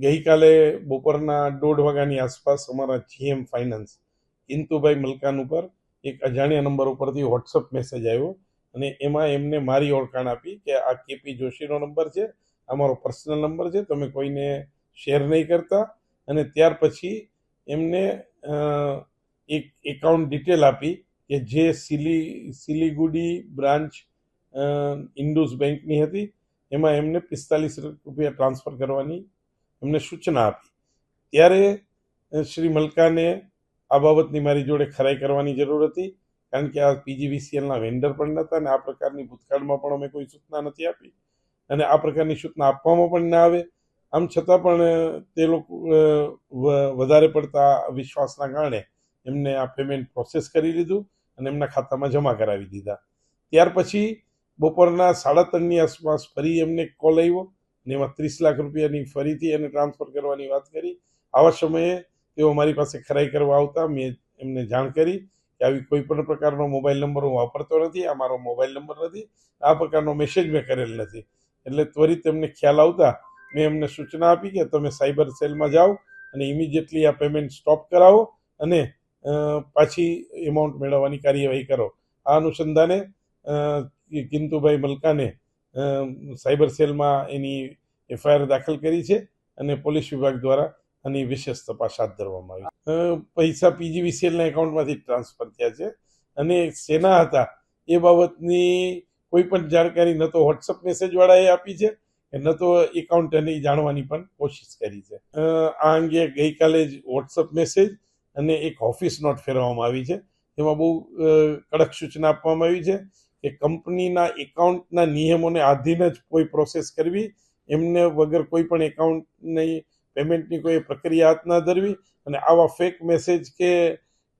ગઈકાલે બપોરના 1:30 વાગ્યાની આસપાસ અમારા જીએમ ફાઇનાન્સ ઇન્તુભાઈ મલકાન ઉપર એક અજાણ્યા નંબર ઉપરથી વોટ્સઅપ મેસેજ આવ્યો અને એમાં એમને મારી ઓળખાણ આપી કે આ કેપી જોશીનો નંબર છે, આ મારો પર્સનલ નંબર છે, તમે કોઈને શેર નહીં કરતા. અને ત્યાર પછી એમને એક એકાઉન્ટ ડિટેલ આપી કે જે સિલીગુડી બ્રાન્ચ ઇન્ડુસ બેંકની હતી. એમાં એમને 45 રૂપિયા ટ્રાન્સફર કરવાની એમને સૂચના આપી. ત્યારે શ્રી મલકાને આ બાબતની મારી જોડે ખરાઈ કરવાની જરૂર હતી, કારણ કે આ પીજીવીસીએલના વેન્ડર પણ નહોતા અને આ પ્રકારની ભૂતકાળમાં પણ અમે કોઈ સૂચના નથી આપી અને આ પ્રકારની સૂચના આપવામાં પણ ના આવે. આમ છતાં પણ તે લોકો વધારે પડતા વિશ્વાસના કારણે એમને આ પેમેન્ટ પ્રોસેસ કરી લીધું અને એમના ખાતામાં જમા કરાવી દીધા. ત્યાર પછી બપોરના 3:30ની આસપાસ ફરી એમને કોલ આવ્યો ને એમાં 30 લાખ રૂપિયાની ફરીથી એને ટ્રાન્સફર કરવાની વાત કરી. આવા સમયે તેઓ મારી પાસે ખરાઈ કરવા આવતા મેં એમને જાણ કરી કે આવી કોઈ પણ પ્રકારનો મોબાઈલ નંબર હું વાપરતો નથી, આ મારો મોબાઈલ નંબર નથી, આ પ્રકારનો મેસેજ મેં કરેલ નથી. એટલે ત્વરિત એમને ખ્યાલ આવતા મેં એમને સૂચના આપી કે તમે સાયબર સેલમાં જાઓ અને ઇમિડિયેટલી આ પેમેન્ટ સ્ટોપ કરાવો અને પાછી એમાઉન્ટ મેળવવાની કાર્યવાહી કરો. આ અનુસંધાને કિંતુભાઈ મલકાને સાયબર સેલમાં એની એફઆઈઆર દાખલ કરી છે અને પોલીસ વિભાગ દ્વારા આની વિશેષ તપાસ હાથ ધરવામાં આવી. પૈસા પીજીવીસીએલના એકાઉન્ટમાંથી ટ્રાન્સફર થયા છે અને શેના હતા એ બાબતની કોઈ પણ જાણકારી ન તો વોટ્સઅપ મેસેજવાળાએ આપી છે ન તો એકાઉન્ટને જાણવાની પણ કોશિશ કરી છે. આ અંગે ગઈકાલે જ વોટ્સઅપ મેસેજ અને એક ઓફિસ નોટ ફેરવવામાં આવી છે. એમાં બહુ કડક સૂચના આપવામાં આવી છે કે કંપનીના એકાઉન્ટના નિયમોને આધીન જ કોઈ પ્રોસેસ કરવી, એમને વગર કોઈ પણ એકાઉન્ટની પેમેન્ટની કોઈ પ્રક્રિયા હાથ ના ધરવી અને આવા ફેક મેસેજ કે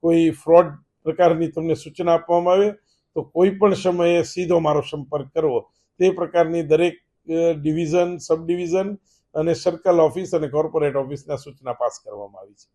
કોઈ ફ્રોડ પ્રકારની તમને સૂચના આપવામાં આવે તો કોઈ પણ સમયે સીધો મારો સંપર્ક કરવો. તે પ્રકારની દરેક ડિવિઝન, સબ ડિવિઝન અને સર્કલ ઓફિસ અને કોર્પોરેટ ઓફિસના સૂચના પાસ કરવામાં આવી છે.